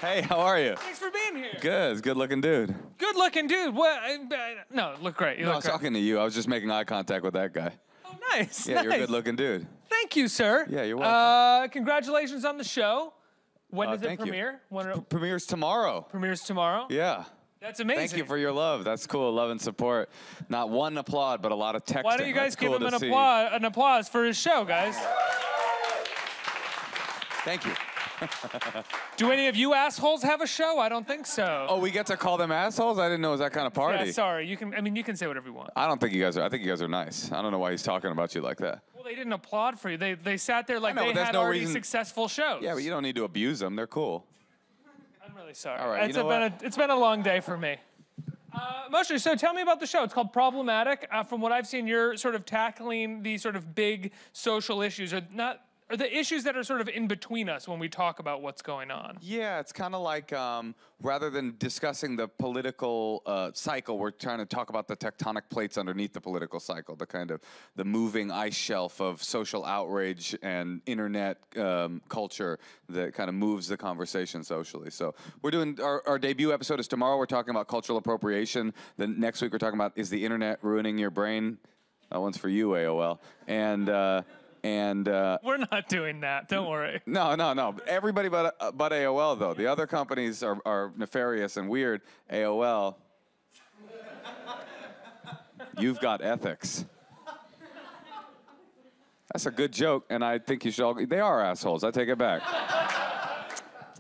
Hey, how are you? Thanks for being here. Good. It's a good-looking dude. Good-looking dude. What? No, look great. I was talking to you. I was just making eye contact with that guy. Oh, nice. Yeah, nice. you're a good-looking dude. Thank you, sir. Yeah, you're welcome. Congratulations on the show. When does it premiere? Premieres tomorrow. Premieres tomorrow? Yeah. That's amazing. Thank you for your love. That's cool. Love and support. Not one applaud, but a lot of texting. Why don't you guys give him an applause for his show, guys? Thank you. Do any of you assholes have a show? I don't think so. Oh, we get to call them assholes? I didn't know it was that kind of party. Yeah, sorry. You can say whatever you want. I don't think you guys are. I think you guys are nice. I don't know why he's talking about you like that. Well, they didn't applaud for you. They sat there like know, they had no already reason. successful shows. Yeah, but you don't need to abuse them. They're cool. I'm really sorry. All right, It's been a long day for me. Moshe, so tell me about the show. It's called Problematic. From what I've seen, you're sort of tackling these sort of big social issues, or the issues that are sort of in between us when we talk about what's going on. Yeah, it's kind of like rather than discussing the political cycle, we're trying to talk about the tectonic plates underneath the political cycle, the moving ice shelf of social outrage and internet culture that kind of moves the conversation socially. So we're doing our debut episode is tomorrow. We're talking about cultural appropriation. Then next week we're talking about is the internet ruining your brain? That one's for you, AOL. And we're not doing that. Don't worry. No. Everybody but AOL, though. The other companies are nefarious and weird. AOL, you've got ethics. That's a good joke, and I think you should all... They are assholes. I take it back.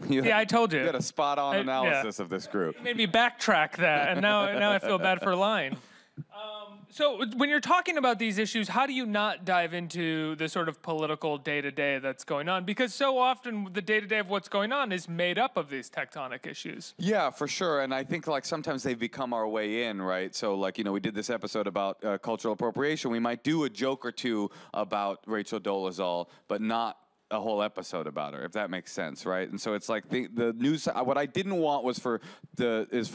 Yeah, I told you. You had a spot-on analysis of this group. You made me backtrack that, and now I feel bad for lying. So when you're talking about these issues, how do you not dive into the sort of political day-to-day that's going on? Because so often the day-to-day of what's going on is made up of these tectonic issues. Yeah, for sure. And I think like sometimes they've become our way in, right? So like, we did this episode about cultural appropriation. We might do a joke or two about Rachel Dolezal, but not a whole episode about her, if that makes sense, right? And so it's like the news. What I didn't want was for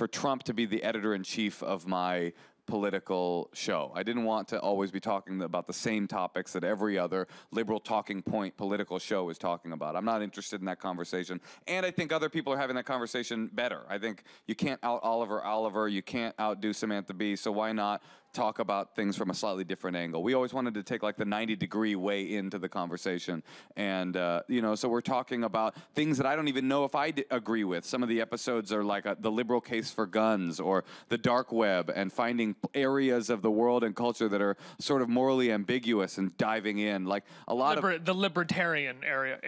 Trump to be the editor-in-chief of my political show. I didn't want to always be talking about the same topics that every other liberal talking point political show is talking about. I'm not interested in that conversation. And I think other people are having that conversation better. I think you can't out Oliver, you can't outdo Samantha Bee, so why not talk about things from a slightly different angle? We always wanted to take like the 90-degree way into the conversation. And, so we're talking about things that I don't even know if I agree with. Some of the episodes are like the liberal case for guns or the dark web and finding areas of the world and culture that are sort of morally ambiguous and diving in. Like a lot of... The libertarian area.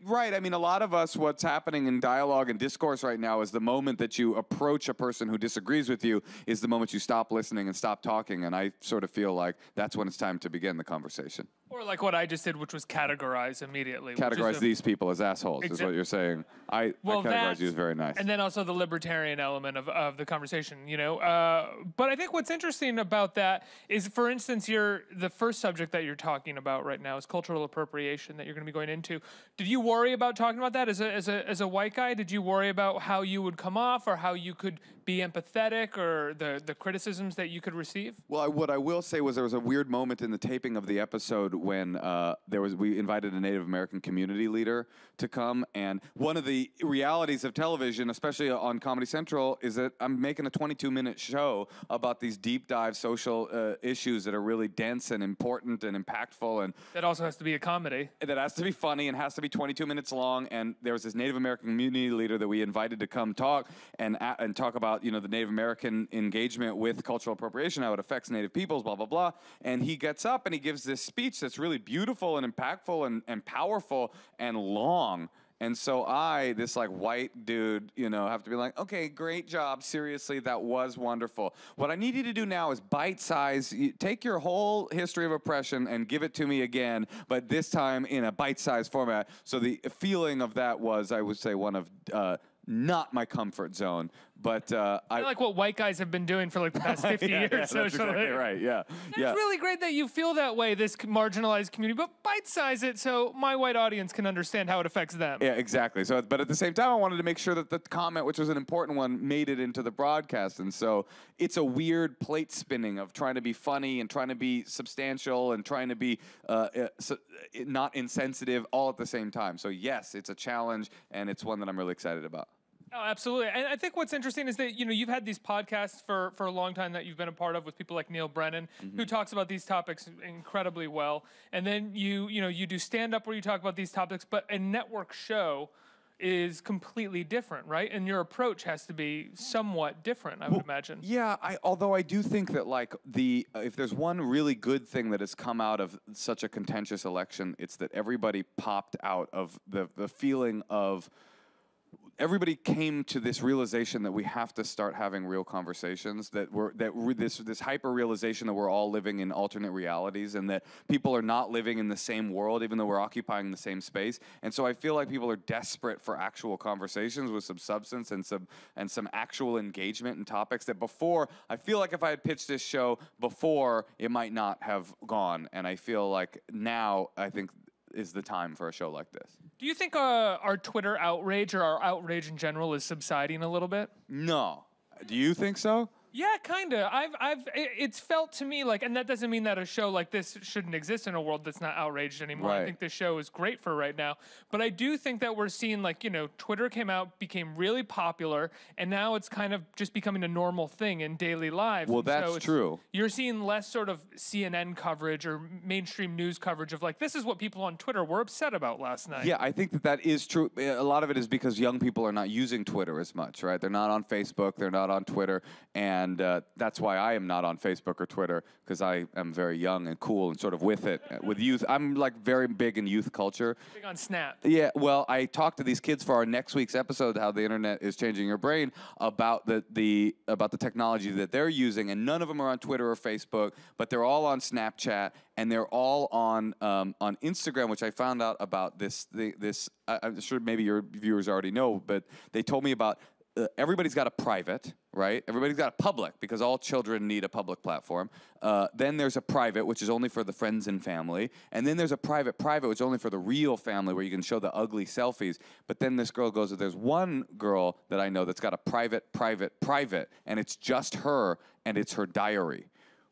Right. I mean, a lot of us, what's happening in dialogue and discourse right now is the moment that you approach a person who disagrees with you is the moment you stop listening and stop talking, and I sort of feel like that's when it's time to begin the conversation. Or like what I just did, which was categorize immediately. Categorize these people as assholes is what you're saying. I categorize you as very nice. And then also the libertarian element of the conversation, But I think what's interesting about that is, for instance, the first subject that you're talking about right now is cultural appropriation that you're going to be going into. Did you worry about talking about that as a white guy? Did you worry about how you would come off or how you could be empathetic or the criticisms that you could receive? Well, what I will say was there was a weird moment in the taping of the episode when we invited a Native American community leader to come, and one of the realities of television, especially on Comedy Central, is that I'm making a 22-minute show about these deep dive social issues that are really dense and important and impactful, and that also has to be a comedy. That has to be funny and has to be 22 minutes long. And there was this Native American community leader that we invited to come talk and talk about the Native American engagement with cultural appropriation, how it affects Native peoples, blah blah blah. And he gets up and he gives this speech that's really beautiful and impactful and powerful and long. And so this like white dude, have to be like, okay, great job. Seriously, that was wonderful. What I need you to do now is bite size. Take your whole history of oppression and give it to me again, but this time in a bite size format. So the feeling of that was, I would say, one of not my comfort zone, But I like what white guys have been doing for like the past 50 years. That's Socially. exactly right. Yeah. It's really great that you feel that way, this marginalized community, but bite-size it so my white audience can understand how it affects them. Yeah, exactly. So, but at the same time, I wanted to make sure that the comment, which was an important one, made it into the broadcast. And so it's a weird plate spinning of trying to be funny and trying to be substantial and trying to be not insensitive all at the same time. So yes, it's a challenge, and it's one that I'm really excited about. Oh, absolutely. And I think what's interesting is that, you've had these podcasts for a long time that you've been a part of with people like Neil Brennan, who talks about these topics incredibly well. And then you do stand-up where you talk about these topics, but a network show is completely different, right? And your approach has to be somewhat different, I would imagine. Yeah, although I do think that like if there's one really good thing that has come out of such a contentious election, it's that everybody popped out of the feeling of everybody came to this realization that we have to start having real conversations, this hyper realization that we're all living in alternate realities and that people are not living in the same world even though we're occupying the same space. And so I feel like people are desperate for actual conversations with some substance and some actual engagement in topics that before, I feel like if I had pitched this show before, it might not have gone. And I feel like now I think is the time for a show like this. Do you think our Twitter outrage or our outrage in general is subsiding a little bit? No. Do you think so? Yeah, kinda. It's felt to me like, and that doesn't mean that a show like this shouldn't exist in a world that's not outraged anymore. Right. I think this show is great for right now. But I do think that we're seeing like, Twitter came out, became really popular, and now it's kind of just becoming a normal thing in daily lives. Well, And that's true. You're seeing less sort of CNN coverage or mainstream news coverage of like, this is what people on Twitter were upset about last night. Yeah, I think that is true. A lot of it is because young people are not using Twitter as much, right? They're not on Facebook, they're not on Twitter, and that's why I am not on Facebook or Twitter, because I am very young and cool and sort of with it. With youth, I'm like very big in youth culture. Big on Snap. Yeah, well, I talked to these kids for our next week's episode, How the Internet is Changing Your Brain, about the technology that they're using, and none of them are on Twitter or Facebook, but they're all on Snapchat, and they're all on Instagram, which I found out about this. I'm sure maybe your viewers already know, but they told me about everybody's got a private, right? Everybody's got a public, because all children need a public platform. Then there's a private, which is only for the friends and family. And then there's a private, which is only for the real family, where you can show the ugly selfies. But then this girl goes, there's one girl that I know that's got a private, and it's just her, and it's her diary.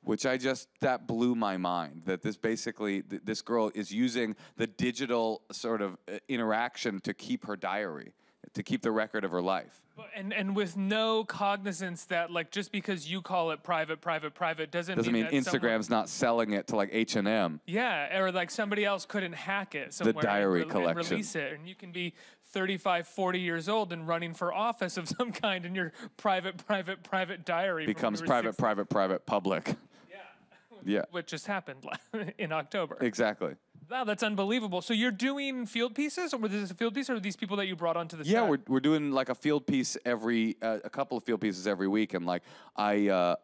Which that blew my mind, that this girl is using the digital sort of interaction to keep her diary, to keep the record of her life. And with no cognizance that, like, just because you call it private doesn't mean that Instagram's not selling it to like H&M. Yeah, or like somebody else couldn't hack it somewhere. The diary collection. And release it, and you can be 35, 40 years old and running for office of some kind, and your private diary becomes private, public. Yeah. Which just happened in October. Exactly. Wow, that's unbelievable. So you're doing field pieces, or was this a field piece, or are these people that you brought onto the set? Yeah, we're doing like a field piece a couple of field pieces every week, and like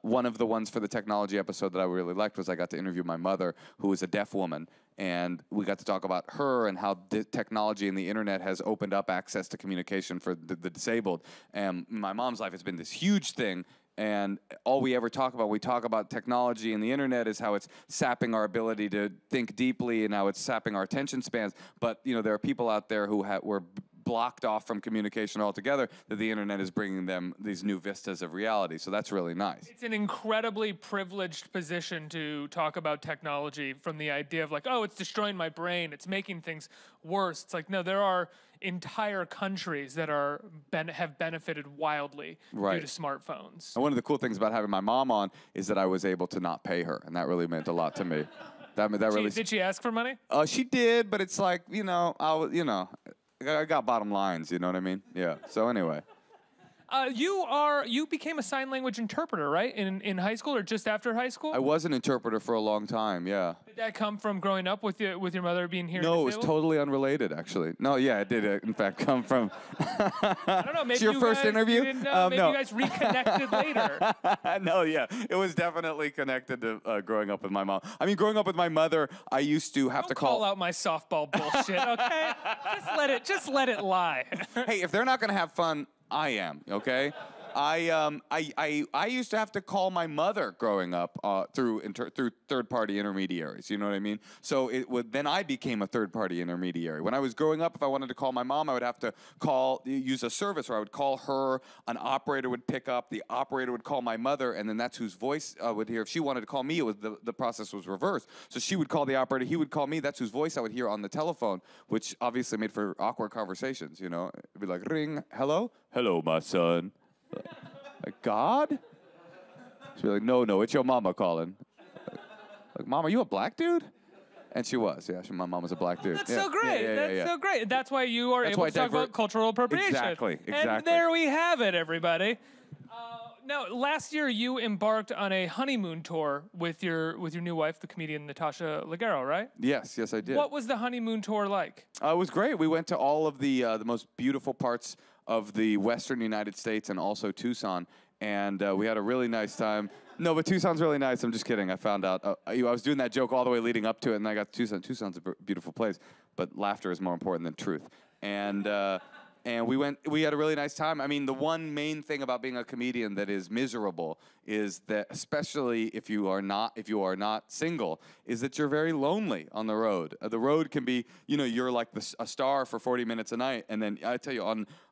one of the ones for the technology episode that I really liked was I got to interview my mother, who is a deaf woman, and we got to talk about her and how the technology and the internet has opened up access to communication for the disabled. And in my mom's life, it's been this huge thing. And all we ever talk about when we talk about technology and the internet is how it's sapping our ability to think deeply and how it's sapping our attention spans. But there are people out there who were blocked off from communication altogether, that the internet is bringing them these new vistas of reality. So that's really nice. It's an incredibly privileged position to talk about technology, from the idea of like, oh, it's destroying my brain, it's making things worse. It's like, no, there are entire countries that have benefited wildly due to smartphones. And one of the cool things about having my mom on is that I was able to not pay her, and that really meant a lot to me. Did she ask for money? She did, but it's like, I got bottom lines, you know what I mean? Yeah. So anyway. You became a sign language interpreter, right? In high school or just after high school? I was an interpreter for a long time, yeah. Did that come from growing up with your mother being here? No, it was totally unrelated, actually. No, yeah, it did in fact come from. I don't know, maybe it's your first interview? Maybe you guys reconnected later. No, yeah, it was definitely connected to growing up with my mom. I mean, growing up with my mother, I used to have to call out my softball bullshit, okay? Just let it lie. Hey, if they're not going to have fun, I am, okay? I used to have to call my mother growing up through third-party intermediaries. You know what I mean? So then I became a third-party intermediary. When I was growing up, if I wanted to call my mom, I would have to use a service where I would call her. An operator would pick up. The operator would call my mother, and then that's whose voice I would hear. If she wanted to call me, the process was reversed. So she would call the operator. He would call me. That's whose voice I would hear on the telephone, which obviously made for awkward conversations. You know, it'd be like, ring, hello, hello, my son. Like, God? She'd be like, no, it's your mama calling. Like, Mom, are you a black dude? And she was, yeah. My mom was a black dude. That's so great. That's so great. That's why you are able to talk about cultural appropriation. Exactly. And there we have it, everybody. Now, last year you embarked on a honeymoon tour with your new wife, the comedian Natasha Leggero, right? Yes, I did. What was the honeymoon tour like? It was great. We went to all of the most beautiful parts of the western United States and also Tucson, and we had a really nice time. No, but Tucson's really nice. I'm just kidding. I found out. I was doing that joke all the way leading up to it, and I got to Tucson. Tucson's a beautiful place, but laughter is more important than truth. And we had a really nice time. I mean, the one main thing about being a comedian that is miserable is that, especially if you are not single, is that you're very lonely on the road. The road can be, you're like a star for 40 minutes a night, and then I tell you,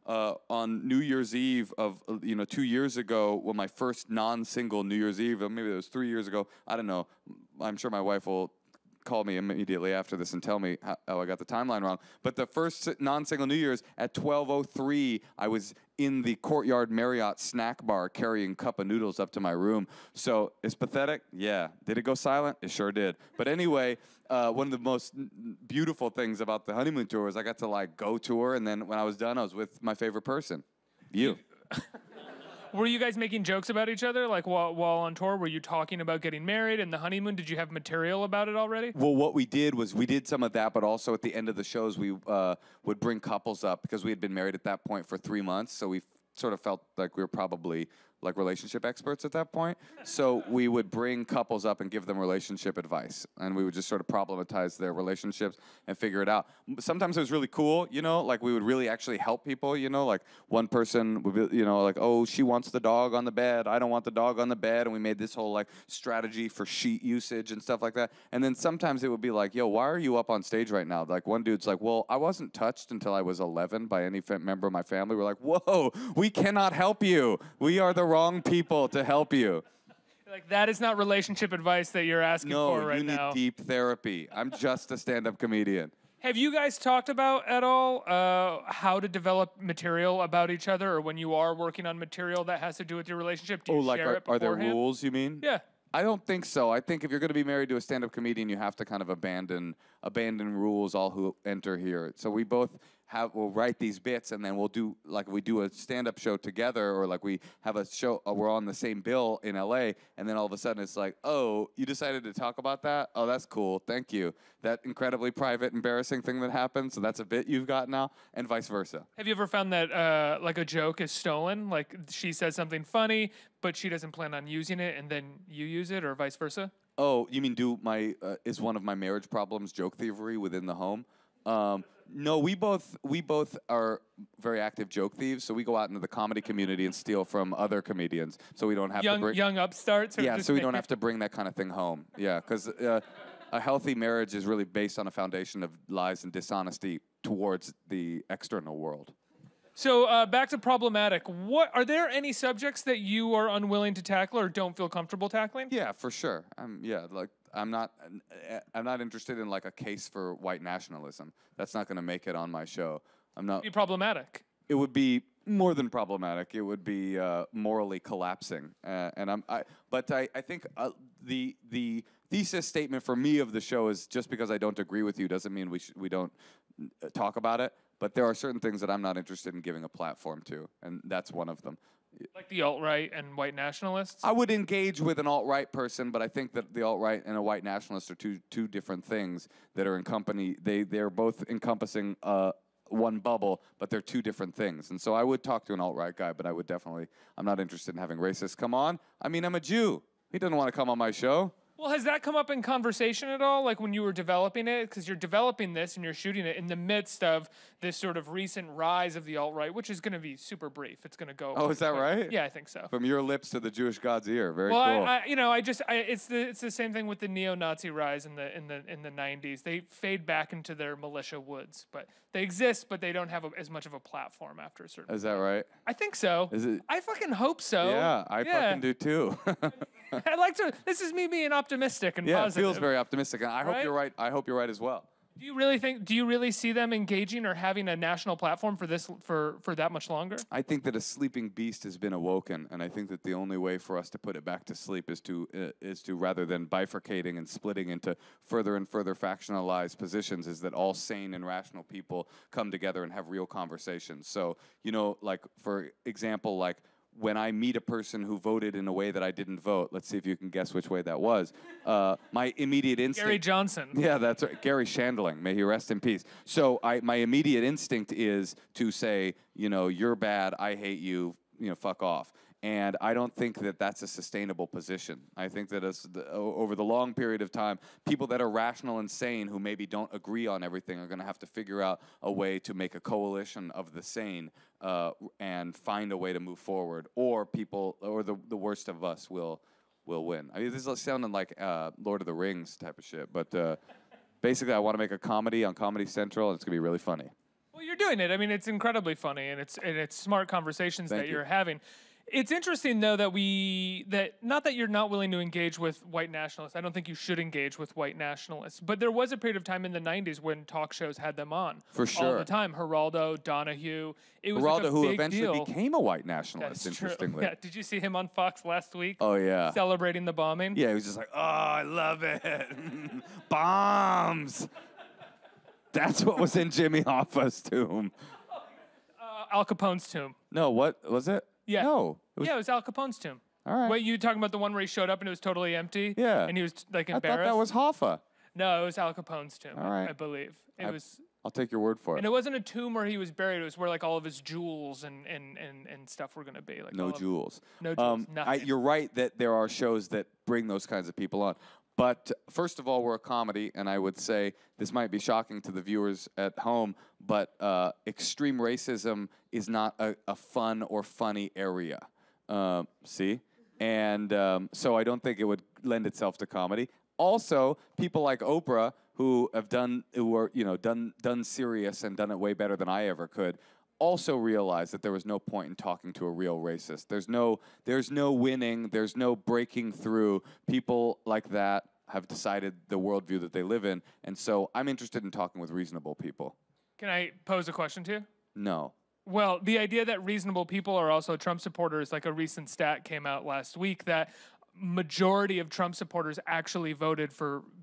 on New Year's Eve of 2 years ago, well, my first non-single New Year's Eve, or maybe it was 3 years ago. I don't know. I'm sure my wife will call me immediately after this and tell me how I got the timeline wrong. But the first non-single New Year's at 12:03, I was in the Courtyard Marriott snack bar carrying cup of noodles up to my room. So it's pathetic? Yeah. Did it go silent? It sure did. But anyway, one of the most beautiful things about the honeymoon tour was I got to go tour, and then when I was done, I was with my favorite person, you. Were you guys making jokes about each other, while on tour? Were you talking about getting married and the honeymoon? Did you have material about it already? Well, what we did was we did some of that, but also at the end of the shows, we would bring couples up because we had been married at that point for 3 months, so we sort of felt like we were probably relationship experts at that point. So we would bring couples up and give them relationship advice, and we would just sort of problematize their relationships and figure it out. Sometimes it was really cool, we would really actually help people, like one person would be, oh, she wants the dog on the bed, I don't want the dog on the bed, and we made this whole strategy for sheet usage and stuff like that. And then sometimes it would be like, yo, why are you up on stage right now? Like one dude's like, well, I wasn't touched until I was 11 by any member of my family. We're like, whoa, we cannot help you. We are the wrong people to help you. That is not relationship advice that you're asking for right now. No, you need deep therapy. I'm just a stand-up comedian. Have you guys talked about at all how to develop material about each other, or when you are working on material that has to do with your relationship? Do you share it beforehand? Are there rules, you mean? Yeah. I don't think so. I think if you're going to be married to a stand-up comedian, you have to kind of abandon rules, all who enter here. So we both we'll write these bits, and then we'll do, we do a stand-up show together, or we have a show, we're on the same bill in LA, and then all of a sudden it's like, oh, you decided to talk about that? Oh, that's cool. Thank you. That incredibly private, embarrassing thing that happened, so that's a bit you've got now, and vice versa. Have you ever found that a joke is stolen? Like she says something funny, but she doesn't plan on using it, and then you use it, or vice versa? Oh, you mean is one of my marriage problems joke thievery within the home? No, we both are very active joke thieves, so we go out into the comedy community and steal from other comedians, so we don't have to bring young upstarts. Yeah, so we don't have to bring that kind of thing home. Yeah, because a healthy marriage is really based on a foundation of lies and dishonesty towards the external world. So back to problematic. Are there any subjects that you are unwilling to tackle or don't feel comfortable tackling? Yeah, for sure. I'm not interested in a case for white nationalism. That's not going to make it on my show. It'd be problematic. It would be more than problematic. It would be morally collapsing. But I think the thesis statement for me of the show is just because I don't agree with you doesn't mean we don't talk about it. But there are certain things that I'm not interested in giving a platform to, and that's one of them. Like the alt-right and white nationalists? I would engage with an alt-right person, but I think that the alt-right and a white nationalist are two different things that are they're both encompassing one bubble, but they're two different things. And so I would talk to an alt-right guy, but I'm not interested in having racists come on. I mean, I'm a Jew. He doesn't want to come on my show. Well, has that come up in conversation at all? Like when you were developing it? Because you're developing this and you're shooting it in the midst of this sort of recent rise of the alt-right, which is going to be super brief. It's going to go. Oh, is that quick. right? Yeah, I think so. From your lips to the Jewish God's ear. Very Well, cool. it's the same thing with the neo-Nazi rise in the 90s. They fade back into their militia woods, but they exist, but they don't have as much of a platform after a certain. Is that right? I think so. Is it? I fucking hope so. Yeah, I fucking do too. I like to. This is me being optimistic and Yeah, positive. it feels very optimistic, and I hope Right? you're right. I hope you're right as well. Do you really see them engaging or having a national platform for this for that much longer? I think that a sleeping beast has been awoken, and I think that the only way for us to put it back to sleep is to rather than bifurcating and splitting into further and further factionalized positions, is that all sane and rational people come together and have real conversations. So, like for example, like when I meet a person who voted in a way that I didn't vote, let's see if you can guess which way that was. My immediate instinct. Gary Johnson. Yeah, that's right. Gary Shandling, may he rest in peace. So my immediate instinct is to say, you're bad, I hate you, fuck off. And I don't think that that's a sustainable position. I think that over the long period of time, people that are rational and sane who maybe don't agree on everything are going to have to figure out a way to make a coalition of the sane and find a way to move forward. Or the worst of us will win. I mean, this is sounding like Lord of the Rings type of shit. But basically, I want to make a comedy on Comedy Central, and it's going to be really funny. Well, you're doing it. I mean, it's incredibly funny, and it's smart conversations that you're having. It's interesting, though, that not that you're not willing to engage with white nationalists. I don't think you should engage with white nationalists. But there was a period of time in the 90s when talk shows had them on. For sure. All the time. Geraldo, Donahue. It was Geraldo, like a who big eventually deal. became a white nationalist, That's true. interestingly. Yeah. Did you see him on Fox last week? Oh, yeah. Celebrating the bombing? Yeah, he was just like, oh, I love it. Bombs. That's what was in Jimmy Hoffa's tomb. Al Capone's tomb. No, what was it? Yeah. No. It was Al Capone's tomb. All right. Wait, you talking about the one where he showed up and it was totally empty? Yeah. And he was like I embarrassed? thought that was Hoffa. No, it was Al Capone's tomb. All right. I believe. I'll take your word for it. And it wasn't a tomb where he was buried. It was where like all of his jewels and stuff were going to be. Like No jewels. No jewels. Nothing. You're right that there are shows that bring those kinds of people on. But first of all, we're a comedy, and I would say this might be shocking to the viewers at home, but extreme racism is not a fun or funny area. See? And so I don't think it would lend itself to comedy. Also, people like Oprah who are done serious and done it way better than I ever could, also realized that there was no point in talking to a real racist. There's no winning. There's no breaking through. People like that have decided the worldview that they live in, and so I'm interested in talking with reasonable people. Can I pose a question to you? No. Well, the idea that reasonable people are also Trump supporters, like a recent stat came out last week that majority of Trump supporters actually voted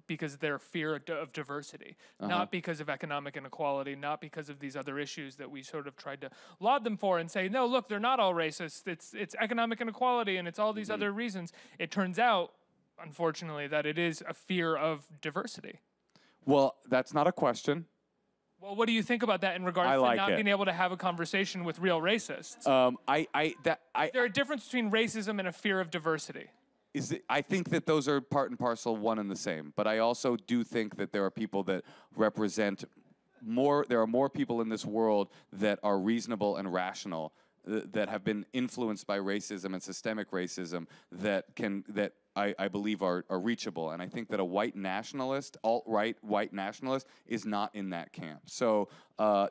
because of their fear of diversity, not because of economic inequality, not because of these other issues that we sort of tried to laud them for and say, no, look, they're not all racist. It's economic inequality and it's all these other reasons. It turns out, unfortunately, that it is a fear of diversity. Well, that's not a question. Well, what do you think about that in regards to not being able to have a conversation with real racists? Is there a difference between racism and a fear of diversity? I think that those are part and parcel, one and the same. But I also do think that there are people that represent more. There are more people in this world that are reasonable and rational, that have been influenced by racism and systemic racism that I believe are reachable. And I think that a white nationalist, alt-right white nationalist, is not in that camp. So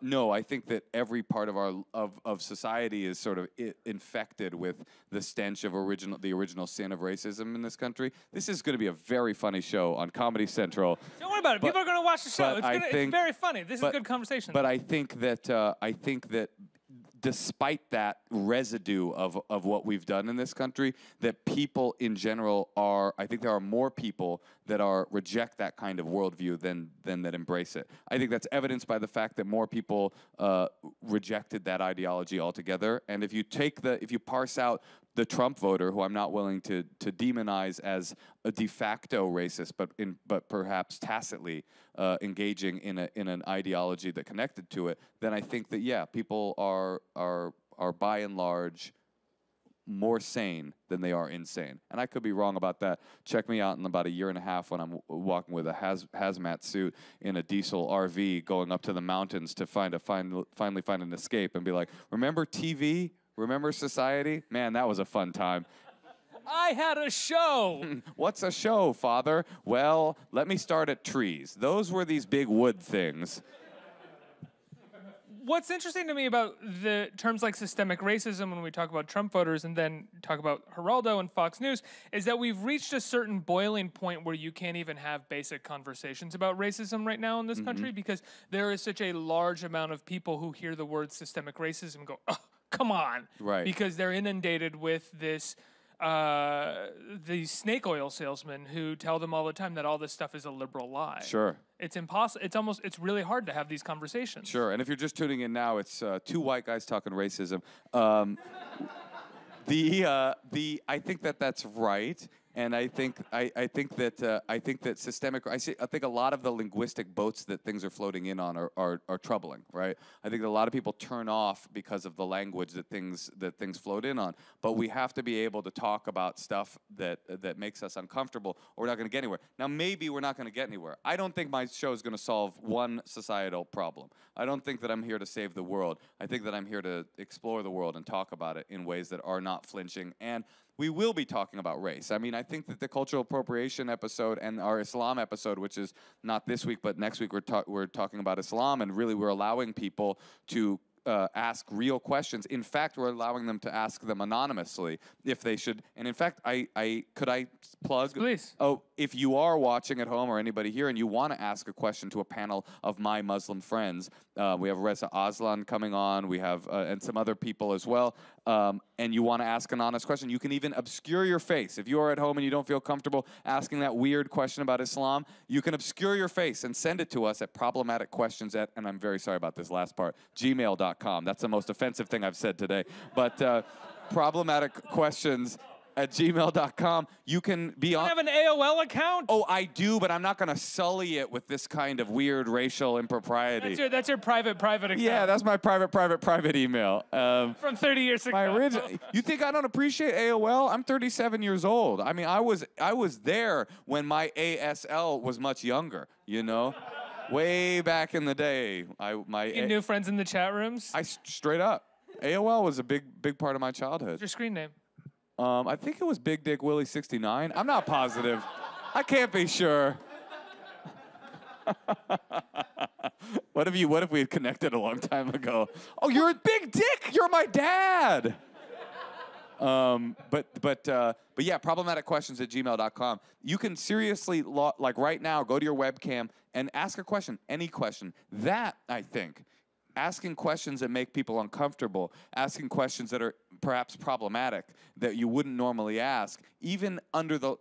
no, I think that every part of society is sort of infected with the stench of the original sin of racism in this country. This is going to be a very funny show on Comedy Central. Don't worry about it. People are going to watch the show. It's very funny. This is a good conversation. But I think that despite that residue of what we've done in this country, that people in general I think there are more people that reject that kind of worldview than that embrace it. I think that's evidenced by the fact that more people rejected that ideology altogether. And if you parse out the Trump voter, who I'm not willing to demonize as a de facto racist, but perhaps tacitly engaging in an ideology that connected to it, then I think that people are by and large more sane than they are insane. And I could be wrong about that. Check me out in about a year and a half when I'm walking with a hazmat suit in a diesel RV going up to the mountains to finally find an escape and be like, remember TV? Remember society? Man, that was a fun time. I had a show. What's a show, Father? Well, let me start at trees. Those were these big wood things. What's interesting to me about the terms like systemic racism when we talk about Trump voters and then talk about Geraldo and Fox News is that we've reached a certain boiling point where you can't even have basic conversations about racism right now in this country because there is such a large amount of people who hear the word systemic racism and go, oh, come on. Right. Because they're inundated with this these snake oil salesmen who tell them all the time that all this stuff is a liberal lie. Sure. It's impossible. It's really hard to have these conversations. Sure. And if you're just tuning in now, it's two white guys talking racism. I think that's right. And I think that systemic. I think a lot of the linguistic boats that things are floating in on are troubling, right? I think that a lot of people turn off because of the language that things float in on. But we have to be able to talk about stuff that makes us uncomfortable, or we're not going to get anywhere. Now, maybe we're not going to get anywhere. I don't think my show is going to solve one societal problem. I don't think that I'm here to save the world. I think that I'm here to explore the world and talk about it in ways that are not flinching. And we will be talking about race. I mean, I think that the cultural appropriation episode and our Islam episode, which is not this week but next week, we're talking about Islam, and really we're allowing people to ask real questions. In fact, we're allowing them to ask them anonymously if they should. And in fact, could I plug? Please. Oh, if you are watching at home or anybody here and you want to ask a question to a panel of my Muslim friends, we have Reza Aslan coming on. We have and some other people as well. And you want to ask an honest question, you can even obscure your face. If you are at home and you don't feel comfortable asking that weird question about Islam, you can obscure your face and send it to us at problematicquestions@, and I'm very sorry about this last part, gmail.com. That's the most offensive thing I've said today. But problematicquestions@gmail.com. You can be on. You have an AOL account? Oh, I do, but I'm not going to sully it with this kind of weird racial impropriety. That's your private account. Yeah, that's my private email. From 30 years ago. My original. You think I don't appreciate AOL? I'm 37 years old. I mean, I was there when my ASL was much younger. You know, way back in the day. You new friends in the chat rooms? Straight up. AOL was a big part of my childhood. What's your screen name? I think it was Big Dick Willie 69. I'm not positive. I can't be sure. What if we had connected a long time ago? Oh, you're a Big Dick. You're my dad. But yeah, problematicquestions@gmail.com. You can seriously, like right now, go to your webcam and ask a question, any question. That, I think, asking questions that make people uncomfortable, asking questions that are perhaps problematic that you wouldn't normally ask, even under the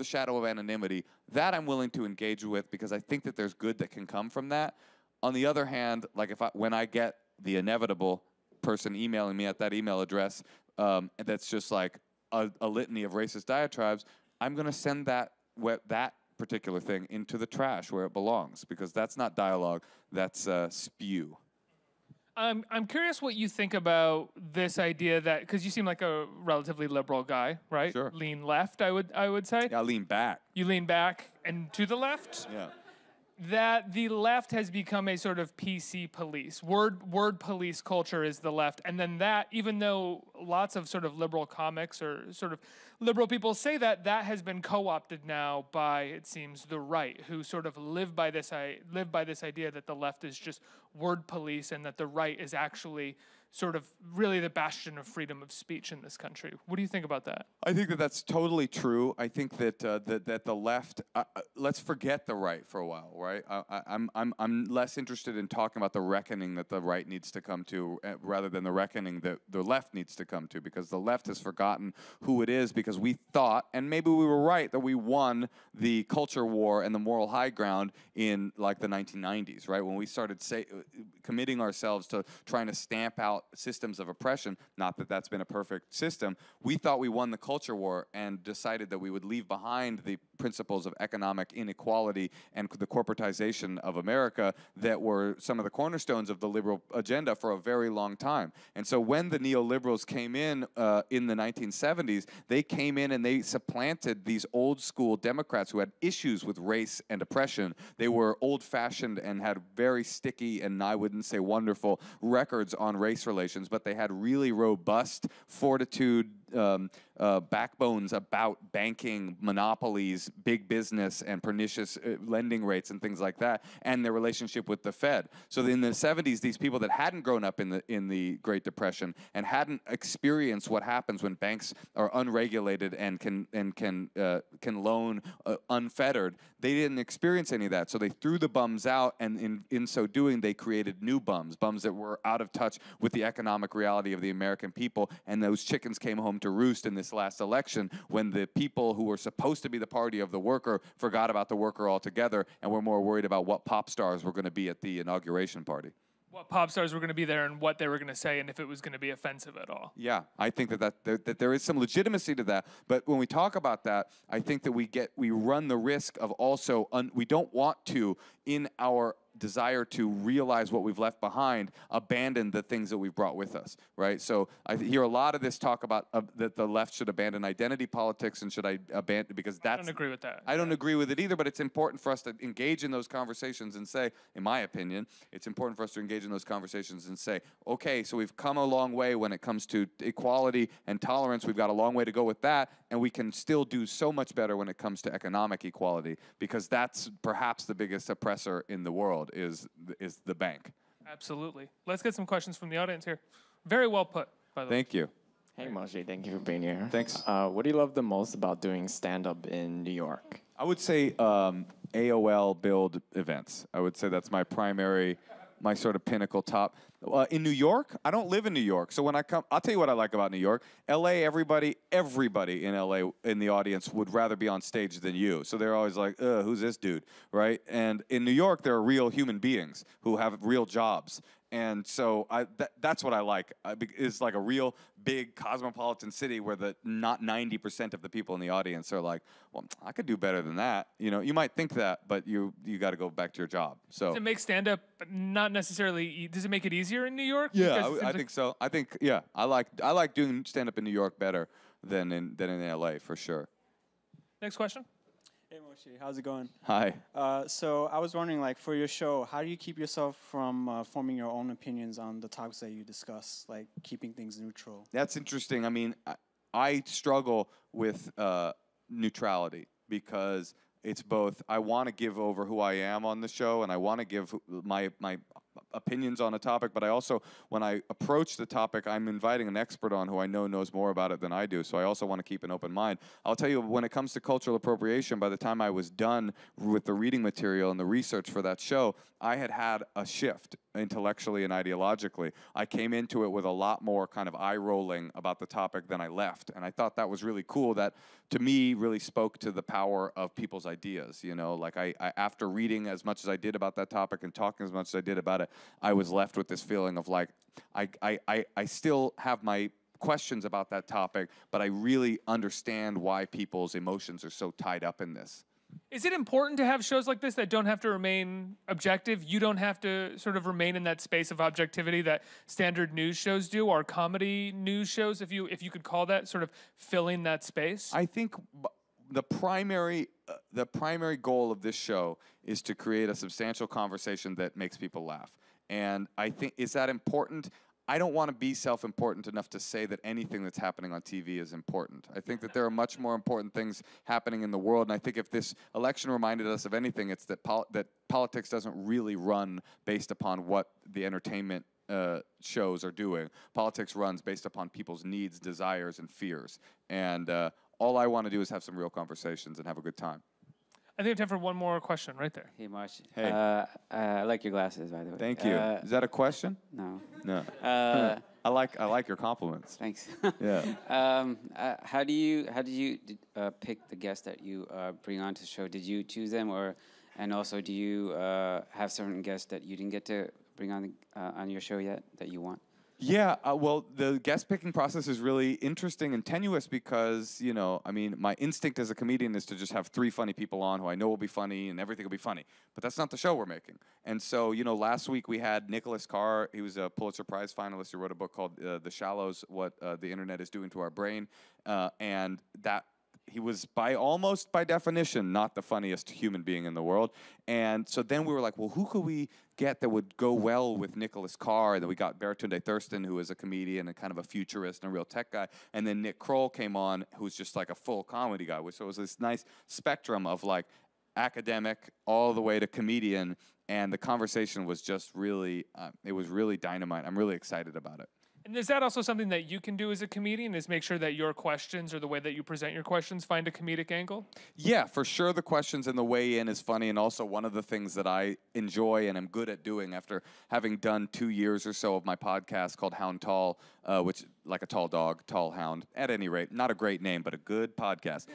shadow of anonymity, that I'm willing to engage with because I think that there's good that can come from that. On the other hand, like when I get the inevitable person emailing me at that email address, that's just like a litany of racist diatribes, I'm going to send that particular thing into the trash where it belongs because that's not dialogue, that's spew. I'm curious what you think about this idea that, because you seem like a relatively liberal guy, right? Sure. Lean left, I would say. Yeah, I lean back. You lean back and to the left? Yeah. That the left has become a sort of PC police. Word police culture is the left. And then that, even though lots of sort of liberal comics or sort of liberal people say that has been co-opted now by, it seems, the right, who sort of live by this idea that the left is just word police and that the right is actually sort of really the bastion of freedom of speech in this country. What do you think about that? I think that that's totally true. I think that that the left. Let's forget the right for a while, right? I'm less interested in talking about the reckoning that the right needs to come to, rather than the reckoning that the left needs to come to, because the left has forgotten who it is. Because we thought, and maybe we were right, that we won the culture war and the moral high ground in like the 1990s, right? When we started committing ourselves to trying to stamp out systems of oppression, not that that's been a perfect system, we thought we won the culture war and decided that we would leave behind principles of economic inequality and the corporatization of America that were some of the cornerstones of the liberal agenda for a very long time. And so when the neoliberals came in the 1970s, they came in and they supplanted these old school Democrats who had issues with race and oppression. They were old-fashioned and had very sticky and I wouldn't say wonderful records on race relations, but they had really robust fortitude, backbones about banking, monopolies, big business, and pernicious lending rates and things like that, and their relationship with the Fed. So in the 70s, these people that hadn't grown up in the Great Depression and hadn't experienced what happens when banks are unregulated and can loan unfettered, they didn't experience any of that. So they threw the bums out, and in so doing, they created new bums that were out of touch with the economic reality of the American people, and those chickens came home to roost in this last election when the people who were supposed to be the party of the worker forgot about the worker altogether and were more worried about what pop stars were going to be at the inauguration party. What pop stars were going to be there and what they were going to say and if it was going to be offensive at all. Yeah, I think that there is some legitimacy to that. But when we talk about that, I think that we run the risk of also, we don't want to, in our desire to realize what we've left behind, abandon the things that we've brought with us, right? So I hear a lot of this talk about that the left should abandon identity politics and should I abandon, because that's... I don't agree with that. I don't agree with it either, but it's important for us to engage in those conversations and say, in my opinion, it's important for us to engage in those conversations and say, okay, so we've come a long way when it comes to equality and tolerance. We've got a long way to go with that, and we can still do so much better when it comes to economic equality, because that's perhaps the biggest oppressor in the world. Is the bank. Absolutely. Let's get some questions from the audience here. Very well put, by the way. Thank you. Hey, Moshe, thank you for being here. Thanks. What do you love the most about doing stand-up in New York? I would say AOL build events. I would say that's my sort of pinnacle top. In New York, I don't live in New York, so when I come, I'll tell you what I like about New York. LA, everybody in LA in the audience would rather be on stage than you. So they're always like, who's this dude, right? And in New York, there are real human beings who have real jobs. And so that's what I like. It's like a real big cosmopolitan city where not 90% of the people in the audience are like, well, I could do better than that. You know, you might think that, but you got to go back to your job. So does it make stand-up not necessarily? Does it make it easier in New York? Yeah, I think so. I think I like doing stand-up in New York better than in LA for sure. Next question. Hey Moshe, how's it going? Hi. So I was wondering, like, for your show, how do you keep yourself from forming your own opinions on the topics that you discuss, like keeping things neutral? That's interesting. I mean, I struggle with neutrality because it's both. I want to give over who I am on the show, and I want to give my opinions on a topic, but I also, when I approach the topic, I'm inviting an expert on who I know knows more about it than I do, so I also want to keep an open mind. I'll tell you, when it comes to cultural appropriation, by the time I was done with the reading material and the research for that show, I had a shift intellectually and ideologically. I came into it with a lot more kind of eye-rolling about the topic than I left, and I thought that was really cool. That, to me, really spoke to the power of people's ideas, you know? Like, I after reading as much as I did about that topic and talking as much as I did about it, I was left with this feeling of like, I still have my questions about that topic, but I really understand why people's emotions are so tied up in this. Is it important to have shows like this that don't have to remain objective? You don't have to sort of remain in that space of objectivity that standard news shows do, or comedy news shows, if you could call that, sort of filling that space? I think the primary goal of this show is to create a substantial conversation that makes people laugh. And I think, is that important? I don't want to be self-important enough to say that anything that's happening on TV is important. I think that there are much more important things happening in the world, and I think if this election reminded us of anything, it's that politics doesn't really run based upon what the entertainment shows are doing. Politics runs based upon people's needs, desires, and fears. And all I want to do is have some real conversations and have a good time. I think we have time for one more question right there. Hey, Moshe. Hey. I like your glasses, by the way. Thank you. Is that a question? No. No. I like your compliments. Thanks. Yeah. How do you pick the guests that you bring onto the show? Did you choose them, and also do you have certain guests that you didn't get to bring on your show yet that you want? Yeah, well, the guest picking process is really interesting and tenuous because, I mean, my instinct as a comedian is to just have 3 funny people on who I know will be funny and everything will be funny. But that's not the show we're making. And so, last week we had Nicholas Carr. He was a Pulitzer Prize finalist who wrote a book called The Shallows, What the Internet is Doing to Our Brain. And that he was by definition not the funniest human being in the world. And so then we were like, well, who could we get that would go well with Nicholas Carr? And then we got Baratunde Thurston, who is a comedian and kind of a futurist and a real tech guy. And then Nick Kroll came on, who's just like a full comedy guy. So it was this nice spectrum of like academic all the way to comedian. And the conversation was just really, it was really dynamite. I'm really excited about it. And is that also something that you can do as a comedian, is make sure that your questions or the way that you present your questions find a comedic angle? Yeah, for sure the questions and the way in is funny, and also one of the things that I enjoy and am good at doing after having done 2 years or so of my podcast called Hound Tall, which like a tall dog, tall hound. At any rate, not a great name, but a good podcast.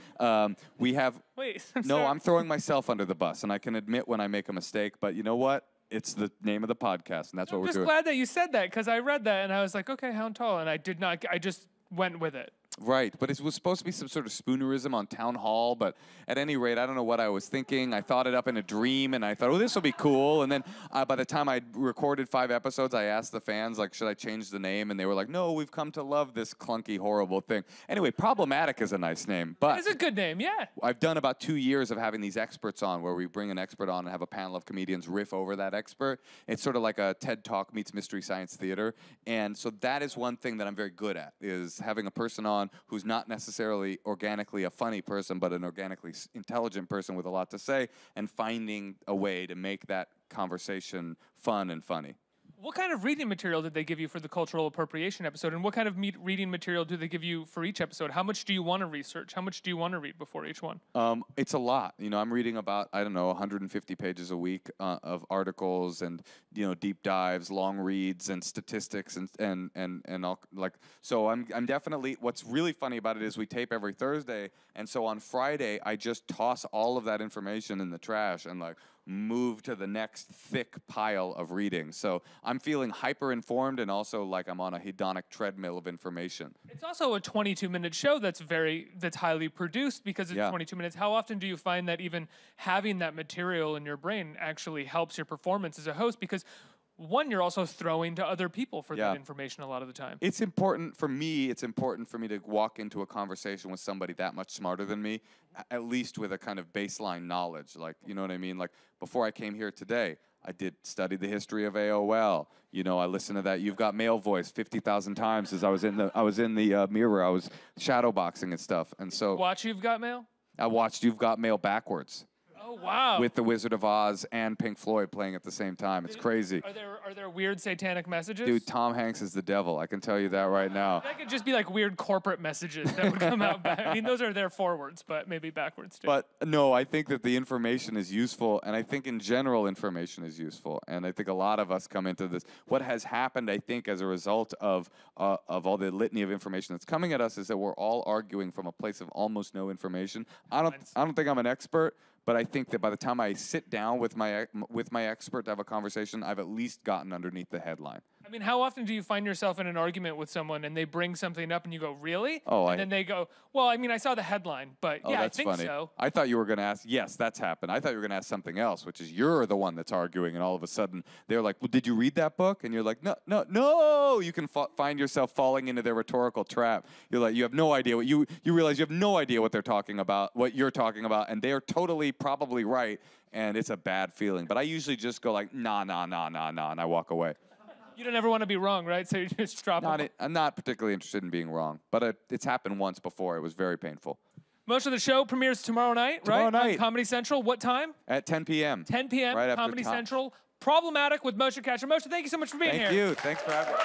We have... Wait, I'm throwing myself under the bus, and I can admit when I make a mistake, but you know what? It's the name of the podcast, and that's what we're doing. I'm just glad that you said that, because I read that, and I was like, okay, Hound Tall, and I just went with it. Right, but it was supposed to be some sort of spoonerism on Town Hall, but at any rate, I don't know what I was thinking. I thought it up in a dream, and I thought, oh, this will be cool. And then by the time I recorded 5 episodes, I asked the fans, like, should I change the name? And they were like, no, we've come to love this clunky, horrible thing. Anyway, Problematic is a nice name, but... It's a good name, yeah. I've done about 2 years of having these experts on, where we bring an expert on and have a panel of comedians riff over that expert. It's sort of like a TED Talk meets Mystery Science Theater. And so that is one thing that I'm very good at, is having a person on who's not necessarily organically a funny person, but an organically intelligent person with a lot to say, and finding a way to make that conversation fun and funny. What kind of reading material did they give you for the cultural appropriation episode? And what kind of reading material do they give you for each episode? How much do you want to research? How much do you want to read before each one? It's a lot. I'm reading about, 150 pages a week of articles and, deep dives, long reads and statistics and all, like, so I'm definitely, what's really funny about it is we tape every Thursday. And so on Friday, I just toss all of that information in the trash and like, move to the next thick pile of reading. So I'm feeling hyper informed and also like I'm on a hedonic treadmill of information. It's also a 22-minute show that's highly produced because it's 22 minutes. How often do you find that even having that material in your brain actually helps your performance as a host? Because one, you're also throwing to other people for that information a lot of the time. It's important for me to walk into a conversation with somebody that much smarter than me, at least with a kind of baseline knowledge. Like, you know what I mean? Like, before I came here today, I did study the history of AOL. I listened to that You've Got Mail voice 50,000 times as I was in the mirror. I was shadowboxing and stuff. And so watch You've Got Mail? I watched You've Got Mail backwards. Oh, wow. With The Wizard of Oz and Pink Floyd playing at the same time. It's crazy. Are there weird satanic messages? Dude, Tom Hanks is the devil. I can tell you that right now. That could just be like weird corporate messages that would come out back. I mean, those are there forwards, but maybe backwards too. But no, I think that the information is useful, and I think in general information is useful. And I think a lot of us come into this. What has happened, I think, as a result of all the litany of information that's coming at us is that we're all arguing from a place of almost no information. I don't think I'm an expert, but I think that by the time I sit down with my expert to have a conversation, I've at least gotten underneath the headline. I mean, how often do you find yourself in an argument with someone and they bring something up and you go, really? Oh, and then they go, well, I mean, I saw the headline, but yeah, that's I think funny. so. I thought you were going to ask, yes, that's happened. I thought you were going to ask something else, which is you're the one that's arguing, and all of a sudden they're like, well, did you read that book? And you're like, no. You can find yourself falling into their rhetorical trap. You're like, you have no idea what you realize you have no idea what they're talking about, what you're talking about, and they are totally probably right, and it's a bad feeling. But I usually just go like, nah, and I walk away. You don't ever want to be wrong, right? So you just drop it. I'm not particularly interested in being wrong, but it's happened once before. It was very painful. Most of the show premieres tomorrow night, right? Tomorrow night. On Comedy Central. What time? At 10 p.m. 10 p.m. Right after Comedy Top. Central. Problematic with Moshe Kasher. Moshe, thank you so much for being here. Thank you. Thanks for having me.